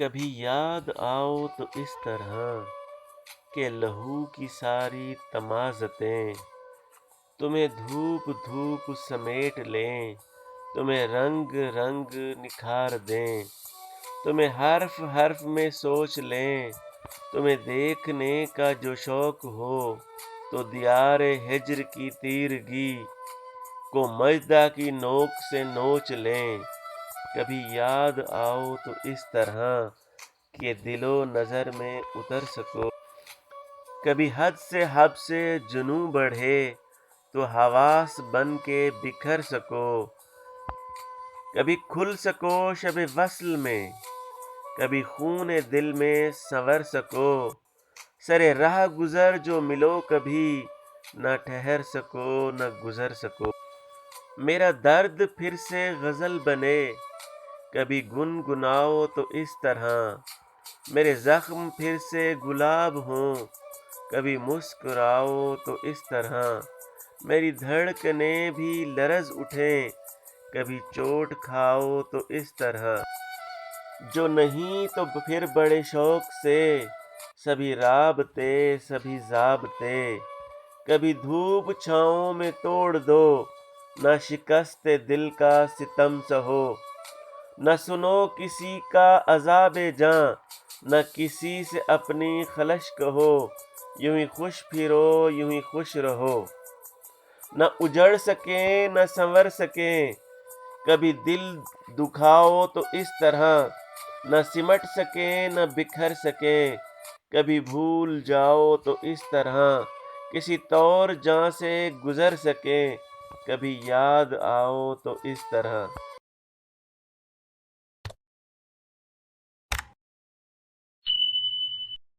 کبھی یاد آؤ تو اس طرح کہ لہو کی ساری تمازتیں تمہیں دھوپ دھوپ سمیٹ لیں، تمہیں رنگ رنگ نکھار دیں، تمہیں حرف حرف میں سوچ لیں، تمہیں دیکھنے کا جو شوق ہو تو دیار ہجر کی تیرگی کو مژدہ کی نوک سے نوچ لیں۔ کبھی یاد آؤ تو اس طرح کہ دل و نظر میں اتر سکو، کبھی حد سے جنوں بڑھے تو حواس بن کے بکھر سکو، کبھی کھل سکو شب وصل میں، کبھی خون دل میں سنور سکو، سر راہ گزر جو ملو کبھی، نہ ٹھہر سکو نہ گزر سکو۔ میرا درد پھر سے غزل بنے، کبھی گنگناؤ تو اس طرح، میرے زخم پھر سے گلاب ہوں، کبھی مسکراؤ تو اس طرح، میری دھڑکنیں بھی لرز اٹھیں، کبھی چوٹ کھاؤ تو اس طرح۔ جو نہیں تو پھر بڑے شوق سے سبھی رابطے سبھی ضابطے، کبھی دھوپ چھاؤں میں توڑ دو، نہ شکست دل کا ستم سہو، نہ سنو کسی کا عذاب جاں، نہ کسی سے اپنی خلش کہو، یوں ہی خوش پھرو یوں ہی خوش رہو۔ نہ اجڑ سکیں نہ سنور سکیں، کبھی دل دکھاؤ تو اس طرح، نہ سمٹ سکیں نہ بکھر سکیں، کبھی بھول جاؤ تو اس طرح، کسی طور جاں سے گزر سکیں، کبھی یاد آؤ تو اس طرح۔